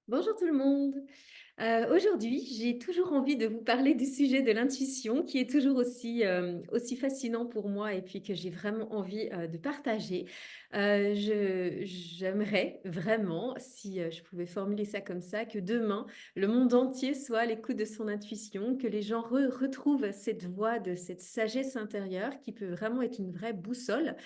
Bonjour tout le monde. Aujourd'hui, j'ai toujours envie de vous parler du sujet de l'intuition qui est toujours aussi fascinant pour moi et puis que j'ai vraiment envie de partager. J'aimerais vraiment, si je pouvais formuler ça comme ça, que demain, le monde entier soit à l'écoute de son intuition, que les gens retrouvent cette voix de cette sagesse intérieure qui peut vraiment être une vraie boussole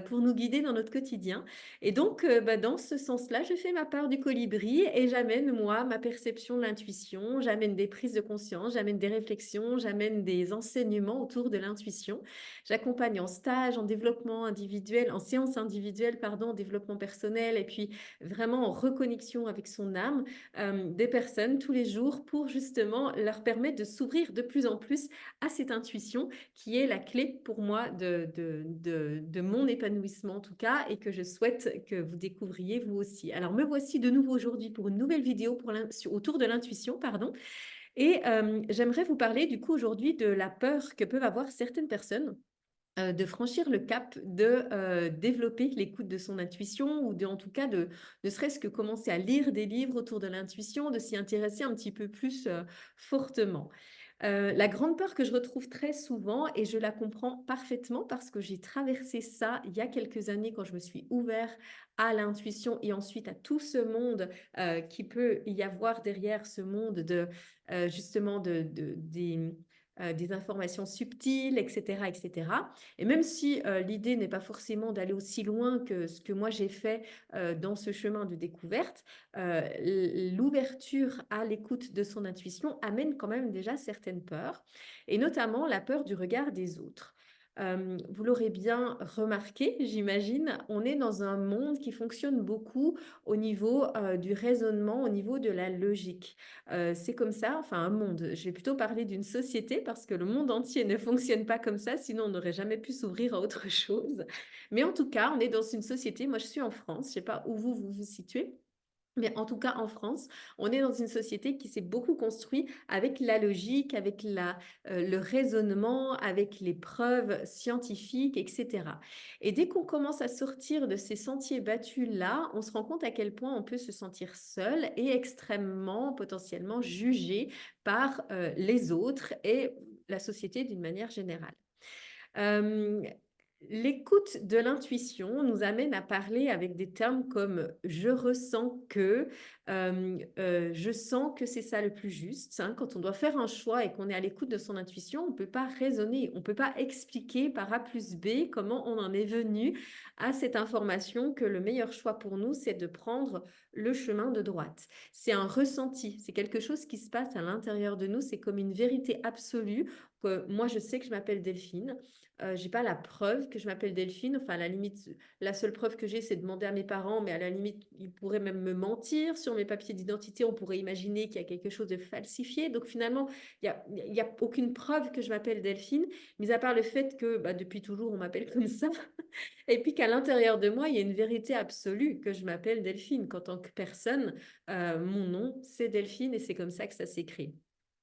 pour nous guider dans notre quotidien. Et donc, dans ce sens-là, je fais ma part du colibri et j'amène, moi, ma perception de l'intuition, j'amène des prises de conscience, j'amène des réflexions, j'amène des enseignements autour de l'intuition. J'accompagne en stage, en développement individuel, en séance individuelle, pardon, en développement personnel et puis vraiment en reconnexion avec son âme, des personnes tous les jours pour justement leur permettre de s'ouvrir de plus en plus à cette intuition qui est la clé pour moi de mon épanouissement en tout cas et que je souhaite que vous découvriez vous aussi. Alors me voici de nouveau aujourd'hui pour une nouvelle vidéo autour de l'intuition, pardon. Et j'aimerais vous parler du coup aujourd'hui de la peur que peuvent avoir certaines personnes de franchir le cap de développer l'écoute de son intuition ou de, en tout cas de ne serait-ce que commencer à lire des livres autour de l'intuition, de s'y intéresser un petit peu plus fortement. La grande peur que je retrouve très souvent, et je la comprends parfaitement parce que j'ai traversé ça il y a quelques années quand je me suis ouvert à l'intuition et ensuite à tout ce monde qui peut y avoir derrière ce monde de justement des informations subtiles, etc., etc. Et même si l'idée n'est pas forcément d'aller aussi loin que ce que moi j'ai fait dans ce chemin de découverte, l'ouverture à l'écoute de son intuition amène quand même déjà certaines peurs, et notamment la peur du regard des autres. Vous l'aurez bien remarqué, j'imagine, on est dans un monde qui fonctionne beaucoup au niveau du raisonnement, au niveau de la logique. C'est comme ça, enfin un monde. Je vais plutôt parler d'une société parce que le monde entier ne fonctionne pas comme ça, sinon on n'aurait jamais pu s'ouvrir à autre chose. Mais en tout cas, on est dans une société, moi je suis en France, je ne sais pas où vous situez. Mais en tout cas, en France, on est dans une société qui s'est beaucoup construite avec la logique, avec le raisonnement, avec les preuves scientifiques, etc. Et dès qu'on commence à sortir de ces sentiers battus-là, on se rend compte à quel point on peut se sentir seul et extrêmement potentiellement jugé par les autres et la société d'une manière générale. Euh, L'écoute de l'intuition nous amène à parler avec des termes comme je ressens que, je sens que c'est ça le plus juste, hein. Quand on doit faire un choix et qu'on est à l'écoute de son intuition, on ne peut pas raisonner, on ne peut pas expliquer par A plus B comment on en est venu à cette information que le meilleur choix pour nous, c'est de prendre le chemin de droite. C'est un ressenti, c'est quelque chose qui se passe à l'intérieur de nous, c'est comme une vérité absolue que moi je sais que je m'appelle Delphine. J'ai pas la preuve que je m'appelle Delphine. Enfin, à la limite, la seule preuve que j'ai, c'est demander à mes parents, mais à la limite, ils pourraient même me mentir sur mes papiers d'identité. On pourrait imaginer qu'il y a quelque chose de falsifié. Donc finalement, il y a aucune preuve que je m'appelle Delphine, mis à part le fait que bah, depuis toujours, on m'appelle comme ça. Et puis qu'à l'intérieur de moi, il y a une vérité absolue que je m'appelle Delphine. Qu'en tant que personne, mon nom, c'est Delphine et c'est comme ça que ça s'écrit.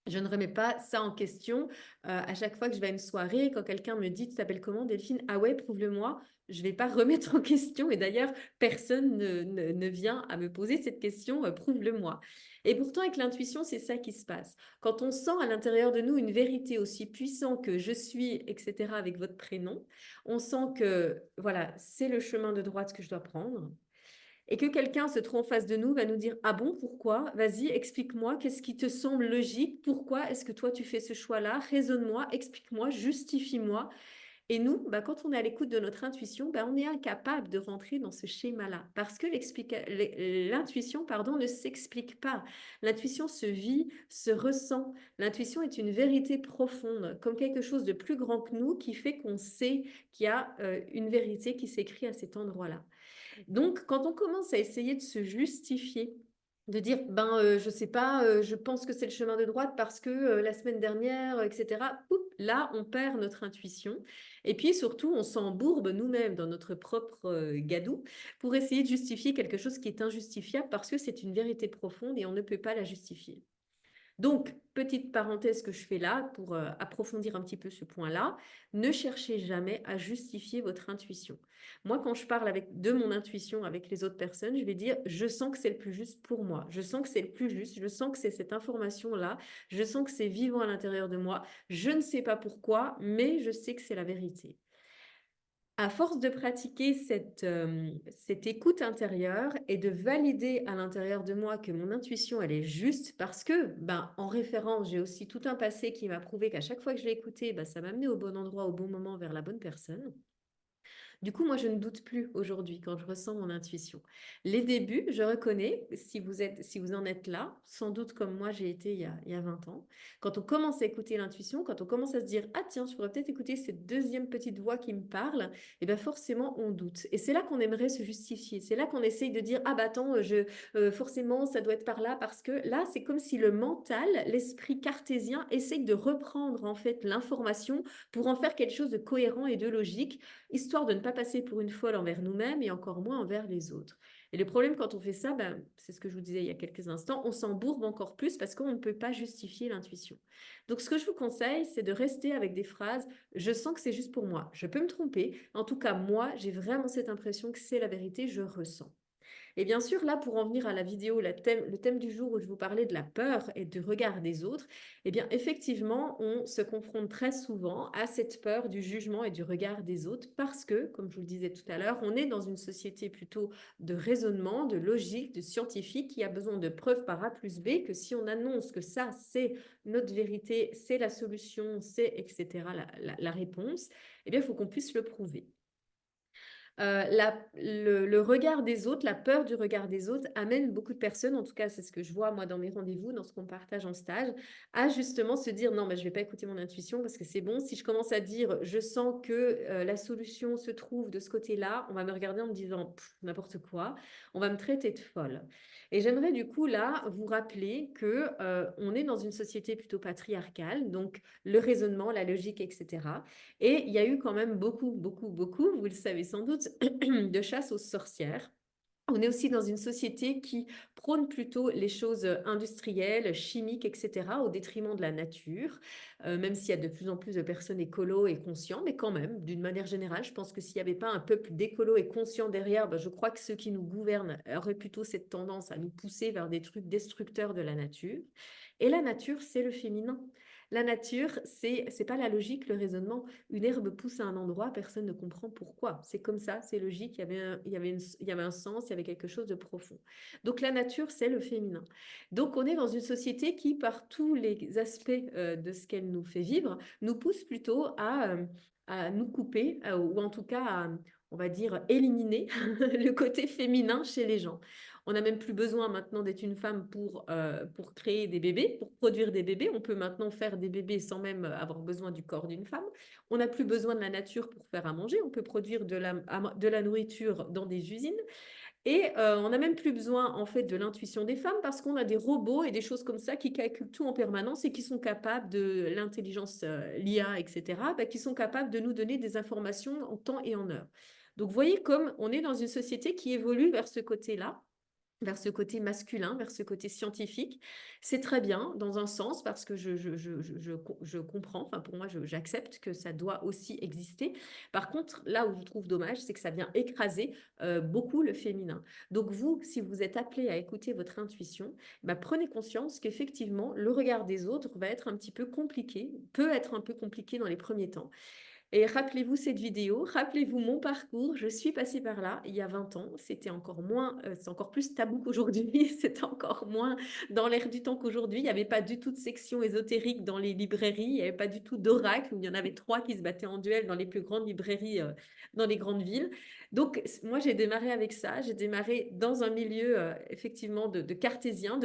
Je ne remets pas ça en question. À chaque fois que je vais à une soirée, quand quelqu'un me dit, tu t'appelles comment, Delphine? Ah ouais, prouve-le-moi. Je ne vais pas remettre en question. Et d'ailleurs, personne ne vient à me poser cette question, prouve-le-moi. Et pourtant, avec l'intuition, c'est ça qui se passe. Quand on sent à l'intérieur de nous une vérité aussi puissante que je suis, etc., avec votre prénom, on sent que, voilà, c'est le chemin de droite que je dois prendre et que quelqu'un se trouve en face de nous, va nous dire, ah bon, pourquoi? Vas-y, explique-moi, qu'est-ce qui te semble logique? Pourquoi est-ce que toi tu fais ce choix-là? Raisonne-moi, explique-moi, justifie-moi. Et nous, bah, quand on est à l'écoute de notre intuition, bah, on est incapable de rentrer dans ce schéma-là parce que l'intuition, pardon, ne s'explique pas. L'intuition se vit, se ressent. L'intuition est une vérité profonde, comme quelque chose de plus grand que nous qui fait qu'on sait qu'il y a une vérité qui s'écrit à cet endroit-là. Donc, quand on commence à essayer de se justifier, de dire, ben, je sais pas, je pense que c'est le chemin de droite parce que la semaine dernière, etc., poup, là, on perd notre intuition. Et puis, surtout, on s'embourbe nous-mêmes dans notre propre gadou pour essayer de justifier quelque chose qui est injustifiable parce que c'est une vérité profonde et on ne peut pas la justifier. Donc, petite parenthèse que je fais là pour approfondir un petit peu ce point-là, ne cherchez jamais à justifier votre intuition. Moi, quand je parle de mon intuition avec les autres personnes, je vais dire, je sens que c'est le plus juste pour moi, je sens que c'est le plus juste, je sens que c'est cette information-là, je sens que c'est vivant à l'intérieur de moi, je ne sais pas pourquoi, mais je sais que c'est la vérité. À force de pratiquer cette écoute intérieure et de valider à l'intérieur de moi que mon intuition, elle est juste parce que, ben, en référence, j'ai aussi tout un passé qui m'a prouvé qu'à chaque fois que je l'ai écouté, ben, ça m'a amené au bon endroit, au bon moment, vers la bonne personne. Du coup, moi, je ne doute plus aujourd'hui quand je ressens mon intuition. Les débuts, je reconnais, si vous en êtes là, sans doute comme moi j'ai été il y a 20 ans, quand on commence à écouter l'intuition, quand on commence à se dire, ah tiens, je pourrais peut-être écouter cette deuxième petite voix qui me parle, et bien forcément, on doute. Et c'est là qu'on aimerait se justifier. C'est là qu'on essaye de dire, ah bah attends, forcément, ça doit être par là, parce que là, c'est comme si le mental, l'esprit cartésien, essaye de reprendre en fait l'information pour en faire quelque chose de cohérent et de logique histoire de ne pas passer pour une folle envers nous-mêmes et encore moins envers les autres. Et le problème quand on fait ça, ben, c'est ce que je vous disais il y a quelques instants, on s'embourbe encore plus parce qu'on ne peut pas justifier l'intuition. Donc ce que je vous conseille, c'est de rester avec des phrases, je sens que c'est juste pour moi, je peux me tromper, en tout cas moi, j'ai vraiment cette impression que c'est la vérité, je ressens. Et bien sûr, là, pour en venir à la vidéo, le thème du jour où je vous parlais de la peur et du regard des autres, eh bien, effectivement, on se confronte très souvent à cette peur du jugement et du regard des autres parce que, comme je vous le disais tout à l'heure, on est dans une société plutôt de raisonnement, de logique, de scientifique qui a besoin de preuves par A plus B, que si on annonce que ça, c'est notre vérité, c'est la solution, c'est etc., la réponse, eh bien, il faut qu'on puisse le prouver. Le regard des autres, la peur du regard des autres amène beaucoup de personnes, en tout cas c'est ce que je vois moi dans mes rendez-vous, dans ce qu'on partage en stage, à justement se dire non, mais je ne vais pas écouter mon intuition parce que c'est bon, si je commence à dire je sens que la solution se trouve de ce côté-là, on va me regarder en me disant n'importe quoi, on va me traiter de folle. Et j'aimerais du coup là vous rappeler que on est dans une société plutôt patriarcale, donc le raisonnement, la logique, etc. Et il y a eu quand même beaucoup, vous le savez sans doute, de chasse aux sorcières. On est aussi dans une société qui prône plutôt les choses industrielles, chimiques, etc., au détriment de la nature, même s'il y a de plus en plus de personnes écolos et conscients, mais quand même, d'une manière générale, je pense que s'il n'y avait pas un peuple d'écolos et conscients derrière, ben, je crois que ceux qui nous gouvernent auraient plutôt cette tendance à nous pousser vers des trucs destructeurs de la nature. Et la nature, c'est le féminin. La nature, c'est pas la logique, le raisonnement. Une herbe pousse à un endroit, personne ne comprend pourquoi. C'est comme ça, c'est logique, il y avait un sens, il y avait quelque chose de profond. Donc la nature, c'est le féminin. Donc on est dans une société qui, par tous les aspects de ce qu'elle nous fait vivre, nous pousse plutôt à nous couper, ou en tout cas à, on va dire, éliminer le côté féminin chez les gens. On n'a même plus besoin maintenant d'être une femme pour créer des bébés, pour produire des bébés. On peut maintenant faire des bébés sans même avoir besoin du corps d'une femme. On n'a plus besoin de la nature pour faire à manger. On peut produire de la nourriture dans des usines. Et on n'a même plus besoin en fait de l'intuition des femmes parce qu'on a des robots et des choses comme ça qui calculent tout en permanence et qui sont capables de l'intelligence, l'IA, etc., bah, qui sont capables de nous donner des informations en temps et en heure. Donc, vous voyez comme on est dans une société qui évolue vers ce côté-là, vers ce côté masculin, vers ce côté scientifique. C'est très bien dans un sens parce que je comprends, enfin pour moi j'accepte que ça doit aussi exister. Par contre, là où je trouve dommage, c'est que ça vient écraser beaucoup le féminin. Donc vous, si vous êtes appelé à écouter votre intuition, bah, prenez conscience qu'effectivement le regard des autres va être un petit peu compliqué, peut être un peu compliqué dans les premiers temps. Et rappelez-vous cette vidéo, rappelez-vous mon parcours. Je suis passée par là il y a 20 ans. C'était encore moins, c'est encore plus tabou qu'aujourd'hui. C'était encore moins dans l'air du temps qu'aujourd'hui. Il n'y avait pas du tout de section ésotérique dans les librairies. Il n'y avait pas du tout d'oracle. Il y en avait trois qui se battaient en duel dans les plus grandes librairies dans les grandes villes. Donc, moi, j'ai démarré avec ça. J'ai démarré dans un milieu, effectivement, de cartésiens,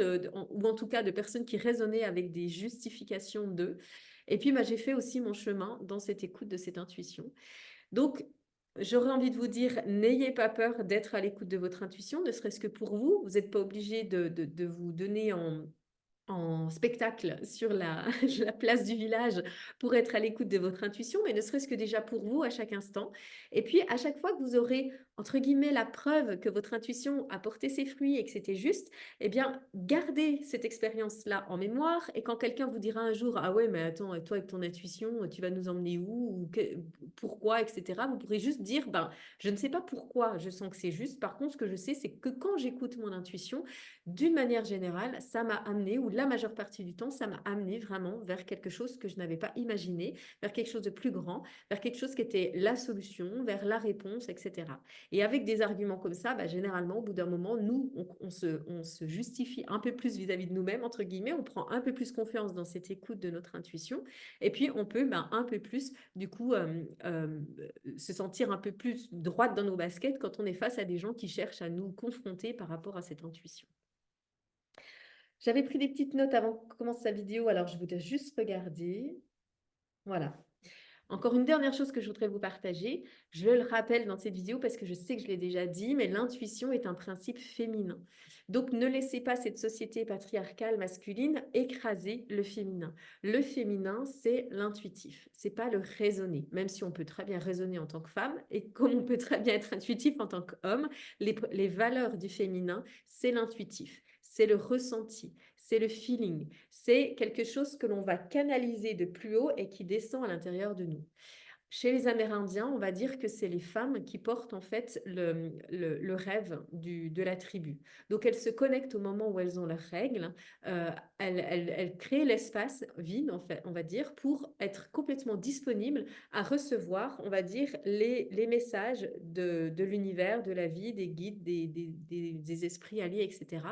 ou en tout cas de personnes qui raisonnaient avec des justifications d'eux. Et puis, bah, j'ai fait aussi mon chemin dans cette écoute de cette intuition. Donc, j'aurais envie de vous dire, n'ayez pas peur d'être à l'écoute de votre intuition, ne serait-ce que pour vous. Vous n'êtes pas obligé de vous donner en spectacle sur la place du village pour être à l'écoute de votre intuition, mais ne serait-ce que déjà pour vous à chaque instant. Et puis, à chaque fois que vous aurez entre guillemets, la preuve que votre intuition a porté ses fruits et que c'était juste, eh bien, gardez cette expérience-là en mémoire. Et quand quelqu'un vous dira un jour, ah ouais, mais attends, toi, avec ton intuition, tu vas nous emmener où, ou pourquoi, etc., vous pourrez juste dire, ben, je ne sais pas pourquoi je sens que c'est juste. Par contre, ce que je sais, c'est que quand j'écoute mon intuition, d'une manière générale, ça m'a amené, ou la majeure partie du temps, ça m'a amené vraiment vers quelque chose que je n'avais pas imaginé, vers quelque chose de plus grand, vers quelque chose qui était la solution, vers la réponse, etc. Et avec des arguments comme ça, bah, généralement, au bout d'un moment, nous, on se justifie un peu plus vis-à-vis de nous-mêmes, entre guillemets, on prend un peu plus confiance dans cette écoute de notre intuition, et puis on peut bah, un peu plus, du coup, se sentir un peu plus droite dans nos baskets quand on est face à des gens qui cherchent à nous confronter par rapport à cette intuition. J'avais pris des petites notes avant qu'on commence sa vidéo, alors je voudrais juste regarder. Voilà. Encore une dernière chose que je voudrais vous partager, je le rappelle dans cette vidéo parce que je sais que je l'ai déjà dit, mais l'intuition est un principe féminin. Donc ne laissez pas cette société patriarcale masculine écraser le féminin. Le féminin, c'est l'intuitif, c'est pas le raisonner, même si on peut très bien raisonner en tant que femme et comme on peut très bien être intuitif en tant qu'homme, les valeurs du féminin, c'est l'intuitif, c'est le ressenti, c'est le feeling, c'est quelque chose que l'on va canaliser de plus haut et qui descend à l'intérieur de nous. Chez les Amérindiens, on va dire que c'est les femmes qui portent en fait le rêve de la tribu. Donc elles se connectent au moment où elles ont leurs règles, elles créent l'espace vide, en fait, on va dire, pour être complètement disponibles à recevoir, on va dire, les messages de l'univers, de la vie, des guides, des esprits alliés, etc.,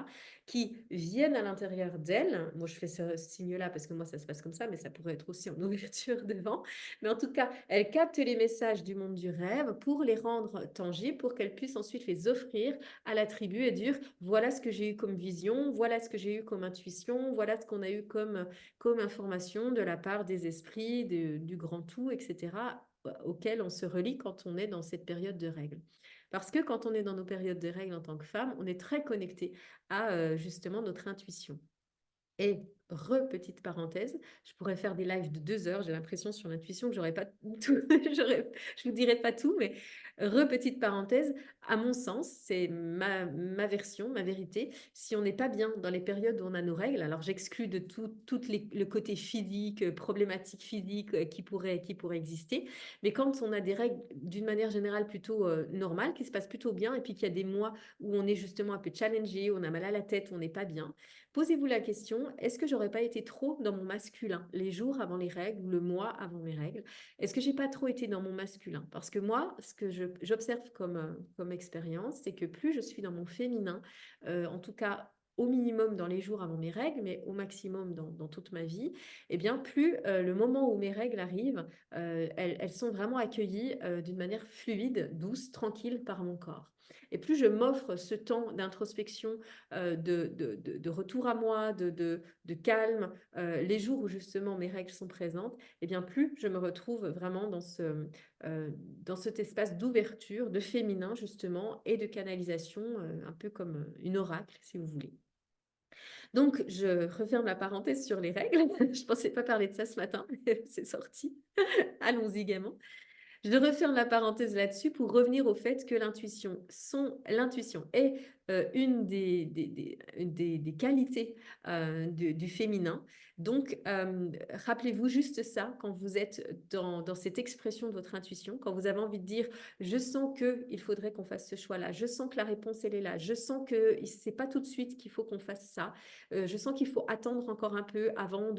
qui viennent à l'intérieur d'elles. Moi, je fais ce signe-là parce que moi, ça se passe comme ça, mais ça pourrait être aussi en ouverture devant. Mais en tout cas, elle capte les messages du monde du rêve pour les rendre tangibles, pour qu'elle puisse ensuite les offrir à la tribu et dire, voilà ce que j'ai eu comme vision, voilà ce que j'ai eu comme intuition, voilà ce qu'on a eu comme information de la part des esprits, du grand tout, etc., auquel on se relie quand on est dans cette période de règles. Parce que quand on est dans nos périodes de règles en tant que femme, on est très connecté à justement notre intuition. Et petite parenthèse, je pourrais faire des lives de 2 heures, j'ai l'impression sur l'intuition que j'aurais pas tout, je vous dirai pas tout, mais petite parenthèse, à mon sens, c'est ma version, ma vérité. Si on n'est pas bien dans les périodes où on a nos règles, alors j'exclus de tout le côté physique, problématique physique qui pourrait exister, mais quand on a des règles d'une manière générale plutôt normales, qui se passent plutôt bien, et puis qu'il y a des mois où on est justement un peu challengé, on a mal à la tête, on n'est pas bien, posez-vous la question, est-ce que j'aurais pas été trop dans mon masculin les jours avant les règles ou le mois avant mes règles? Est-ce que j'ai pas trop été dans mon masculin? Parce que moi, ce que j'observe comme expérience, c'est que plus je suis dans mon féminin, en tout cas au minimum dans les jours avant mes règles, mais au maximum dans toute ma vie, eh bien plus le moment où mes règles arrivent, elles sont vraiment accueillies d'une manière fluide, douce, tranquille par mon corps. Et plus je m'offre ce temps d'introspection, de retour à moi, de calme, les jours où justement mes règles sont présentes, et bien plus je me retrouve vraiment dans cet espace d'ouverture, de féminin justement, et de canalisation, un peu comme une oracle, si vous voulez. Donc, je referme la parenthèse sur les règles. Je ne pensais pas parler de ça ce matin, mais c'est sorti. Allons-y gaiement. Je referme la parenthèse là-dessus pour revenir au fait que l'intuition est une des qualités du féminin. Donc, rappelez-vous juste ça quand vous êtes dans cette expression de votre intuition, quand vous avez envie de dire, je sens qu'il faudrait qu'on fasse ce choix-là, je sens que la réponse, elle est là, je sens que c'est pas tout de suite qu'il faut qu'on fasse ça, je sens qu'il faut attendre encore un peu avant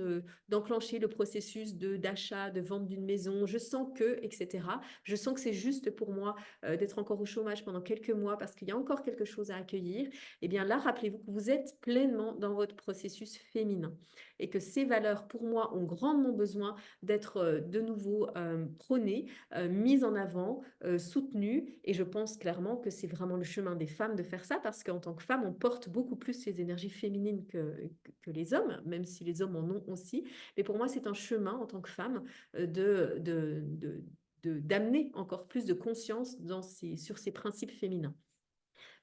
d'enclencher le processus d'achat, de vente d'une maison, je sens que, etc. Je sens que c'est juste pour moi d'être encore au chômage pendant quelques mois parce qu'il y a encore quelque chose à accueillir. Eh bien là, rappelez-vous que vous êtes pleinement dans votre processus féminin et que ces valeurs, pour moi, ont grandement besoin d'être de nouveau prônées, mises en avant, soutenues. Et je pense clairement que c'est vraiment le chemin des femmes de faire ça parce qu'en tant que femme, on porte beaucoup plus les énergies féminines que les hommes, même si les hommes en ont aussi. Mais pour moi, c'est un chemin en tant que femme d'amener encore plus de conscience sur ces principes féminins.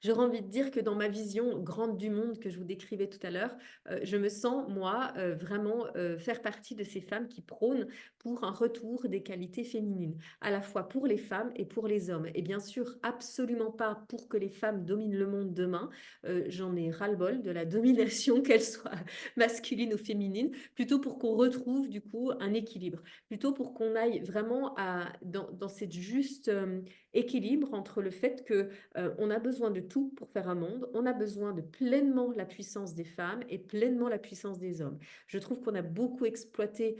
J'aurais envie de dire que dans ma vision grande du monde que je vous décrivais tout à l'heure, je me sens, moi, vraiment faire partie de ces femmes qui prônent pour un retour des qualités féminines, à la fois pour les femmes et pour les hommes. Et bien sûr, absolument pas pour que les femmes dominent le monde demain. J'en ai ras-le-bol de la domination, qu'elle soit masculine ou féminine, plutôt pour qu'on retrouve du coup un équilibre, plutôt pour qu'on aille vraiment dans cette juste équilibre entre le fait que on a besoin de tout pour faire un monde. On a besoin de pleinement la puissance des femmes et pleinement la puissance des hommes. Je trouve qu'on a beaucoup exploité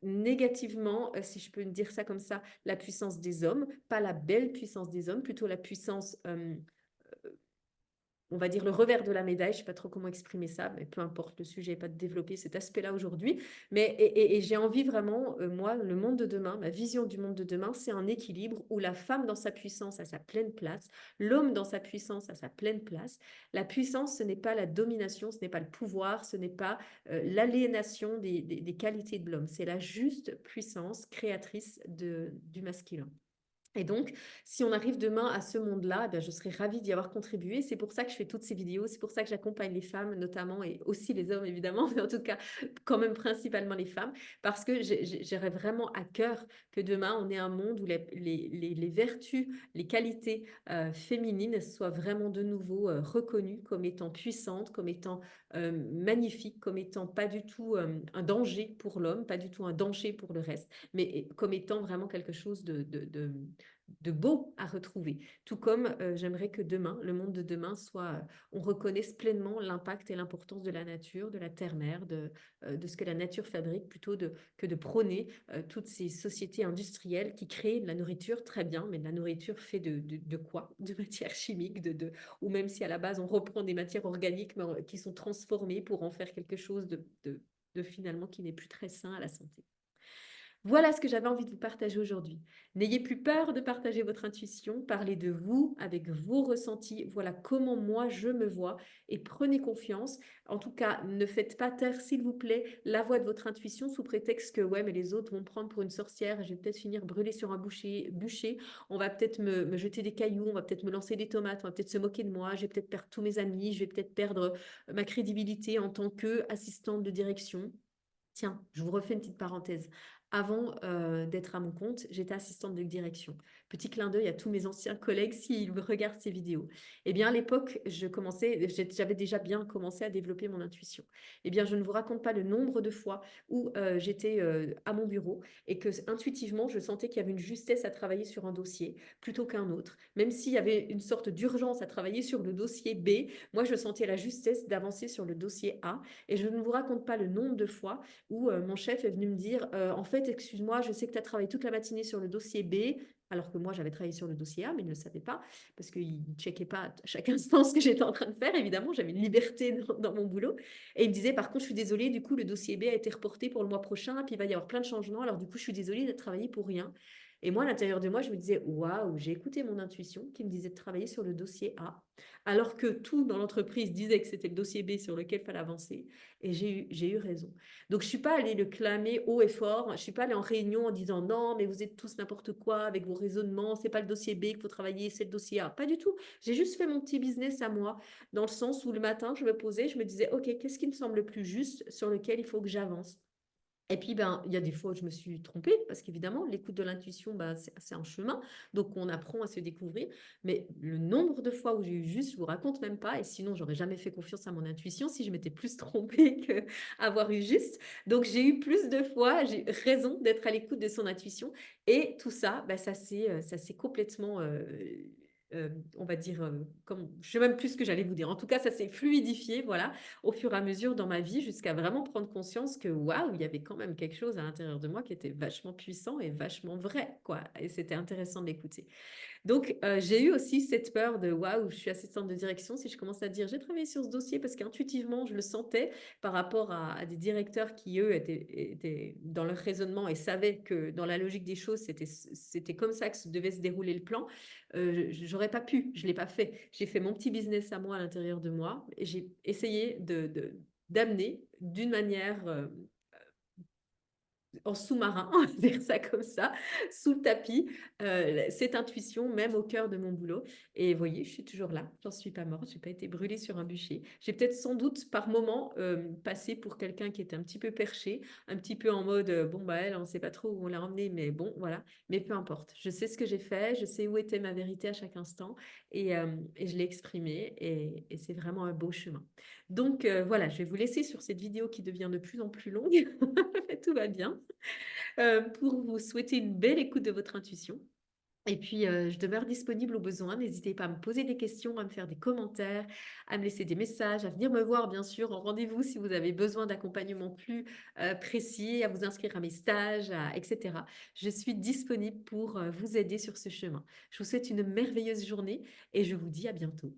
négativement, si je peux dire ça comme ça, la puissance des hommes, pas la belle puissance des hommes, plutôt la puissance on va dire le revers de la médaille, je ne sais pas trop comment exprimer ça, mais peu importe, le sujet n'est pas de développer cet aspect-là aujourd'hui. Mais et j'ai envie vraiment, moi, le monde de demain, ma vision du monde de demain, c'est un équilibre où la femme dans sa puissance a sa pleine place, l'homme dans sa puissance a sa pleine place. La puissance, ce n'est pas la domination, ce n'est pas le pouvoir, ce n'est pas l'aliénation des qualités de l'homme, c'est la juste puissance créatrice du masculin. Et donc, si on arrive demain à ce monde-là, je serais ravie d'y avoir contribué. C'est pour ça que je fais toutes ces vidéos, c'est pour ça que j'accompagne les femmes notamment, et aussi les hommes évidemment, mais en tout cas quand même principalement les femmes, parce que j'aurais vraiment à cœur que demain on ait un monde où les vertus, les qualités féminines soient vraiment de nouveau reconnues comme étant puissantes, comme étant magnifiques, comme étant pas du tout un danger pour l'homme, pas du tout un danger pour le reste, mais comme étant vraiment quelque chose de beau à retrouver. Tout comme j'aimerais que demain, le monde de demain soit, on reconnaisse pleinement l'impact et l'importance de la nature, de la terre-mère, de ce que la nature fabrique, plutôt que de prôner toutes ces sociétés industrielles qui créent de la nourriture, très bien, mais de la nourriture fait de quoi? De matières chimiques, ou même si à la base on reprend des matières organiques mais qui sont transformées pour en faire quelque chose de finalement qui n'est plus très sain à la santé. Voilà ce que j'avais envie de vous partager aujourd'hui. N'ayez plus peur de partager votre intuition, parlez de vous avec vos ressentis, voilà comment moi je me vois et prenez confiance. En tout cas, ne faites pas taire, s'il vous plaît, la voix de votre intuition sous prétexte que ouais, mais les autres vont me prendre pour une sorcière, je vais peut-être finir brûlée sur un bûcher, on va peut-être me jeter des cailloux, on va peut-être me lancer des tomates, on va peut-être se moquer de moi, je vais peut-être perdre tous mes amis, je vais peut-être perdre ma crédibilité en tant qu'assistante de direction. Tiens, je vous refais une petite parenthèse. Avant d'être à mon compte, j'étais assistante de direction. Petit clin d'œil à tous mes anciens collègues s'ils regardent ces vidéos. Eh bien, à l'époque, j'avais déjà bien commencé à développer mon intuition. Eh bien, je ne vous raconte pas le nombre de fois où j'étais à mon bureau et que intuitivement, je sentais qu'il y avait une justesse à travailler sur un dossier plutôt qu'un autre. Même s'il y avait une sorte d'urgence à travailler sur le dossier B, moi, je sentais la justesse d'avancer sur le dossier A. Et je ne vous raconte pas le nombre de fois où mon chef est venu me dire, en fait, excuse-moi, je sais que tu as travaillé toute la matinée sur le dossier B, alors que moi, j'avais travaillé sur le dossier A, mais il ne le savait pas, parce qu'il ne checkait pas à chaque instant ce que j'étais en train de faire, évidemment, j'avais une liberté dans mon boulot. Et il me disait, par contre, je suis désolée, du coup, le dossier B a été reporté pour le mois prochain, puis il va y avoir plein de changements, alors du coup, je suis désolée d'être travaillé pour rien. Et moi, à l'intérieur de moi, je me disais, waouh, j'ai écouté mon intuition qui me disait de travailler sur le dossier A, alors que tout dans l'entreprise disait que c'était le dossier B sur lequel il fallait avancer. Et j'ai eu raison. Donc, je ne suis pas allée le clamer haut et fort. Je ne suis pas allée en réunion en disant non, mais vous êtes tous n'importe quoi avec vos raisonnements. Ce n'est pas le dossier B qu'il faut travailler, c'est le dossier A. Pas du tout. J'ai juste fait mon petit business à moi, dans le sens où le matin, je me posais, je me disais, OK, qu'est-ce qui me semble le plus juste sur lequel il faut que j'avance? Et puis, il y a des fois où je me suis trompée, parce qu'évidemment, l'écoute de l'intuition, c'est un chemin. Donc, on apprend à se découvrir. Mais le nombre de fois où j'ai eu juste, je vous raconte même pas. Et sinon, j'aurais jamais fait confiance à mon intuition si je m'étais plus trompée qu'avoir eu juste. Donc, j'ai eu plus de fois, j'ai raison d'être à l'écoute de son intuition. Et tout ça, ça s'est complètement, on va dire, je sais même plus ce que j'allais vous dire. En tout cas, ça s'est fluidifié, voilà, au fur et à mesure dans ma vie, jusqu'à vraiment prendre conscience que waouh, il y avait quand même quelque chose à l'intérieur de moi qui était vachement puissant et vachement vrai, quoi. Et c'était intéressant de l'écouter. Donc, j'ai eu aussi cette peur de waouh, je suis assistante de direction. Si je commence à dire j'ai travaillé sur ce dossier parce qu'intuitivement, je le sentais par rapport à des directeurs qui, eux, étaient dans leur raisonnement et savaient que dans la logique des choses, c'était comme ça que devait se dérouler le plan. J'aurais pas pu, je l'ai pas fait. J'ai fait mon petit business à moi à l'intérieur de moi et j'ai essayé d'amener d'une manière en sous-marin, on va dire ça comme ça, sous le tapis, cette intuition, même au cœur de mon boulot. Et vous voyez, je suis toujours là, j'en suis pas morte, j'ai pas été brûlée sur un bûcher. J'ai peut-être sans doute par moment passé pour quelqu'un qui était un petit peu perché, un petit peu en mode bon bah elle, on sait pas trop où on l'a emmenée, mais bon voilà. Mais peu importe, je sais ce que j'ai fait, je sais où était ma vérité à chaque instant et je l'ai exprimé et c'est vraiment un beau chemin. Donc voilà, je vais vous laisser sur cette vidéo qui devient de plus en plus longue. Tout va bien. Pour vous souhaiter une belle écoute de votre intuition. Et puis, je demeure disponible au besoin. N'hésitez pas à me poser des questions, à me faire des commentaires, à me laisser des messages, à venir me voir, bien sûr, en rendez-vous si vous avez besoin d'accompagnement plus précis, à vous inscrire à mes stages, etc. Je suis disponible pour vous aider sur ce chemin. Je vous souhaite une merveilleuse journée et je vous dis à bientôt.